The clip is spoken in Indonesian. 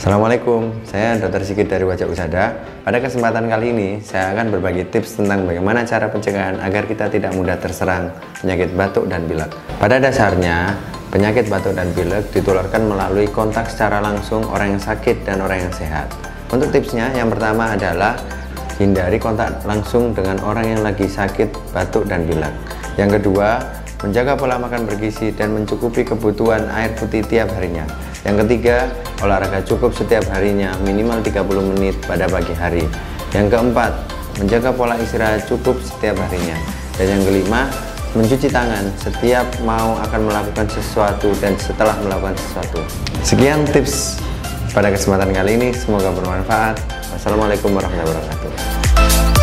Assalamualaikum, saya Dr. Sigit dari Wajah Usada. Pada kesempatan kali ini, saya akan berbagi tips tentang bagaimana cara pencegahan agar kita tidak mudah terserang penyakit batuk dan pilek. Pada dasarnya, penyakit batuk dan pilek ditularkan melalui kontak secara langsung orang yang sakit dan orang yang sehat. Untuk tipsnya, yang pertama adalah hindari kontak langsung dengan orang yang lagi sakit batuk dan pilek. Yang kedua, menjaga pola makan bergizi dan mencukupi kebutuhan air putih tiap harinya. Yang ketiga, olahraga cukup setiap harinya minimal 30 menit pada pagi hari. Yang keempat, menjaga pola istirahat cukup setiap harinya. Dan yang kelima, mencuci tangan setiap mau akan melakukan sesuatu dan setelah melakukan sesuatu. Sekian tips pada kesempatan kali ini, semoga bermanfaat. Wassalamualaikum warahmatullahi wabarakatuh.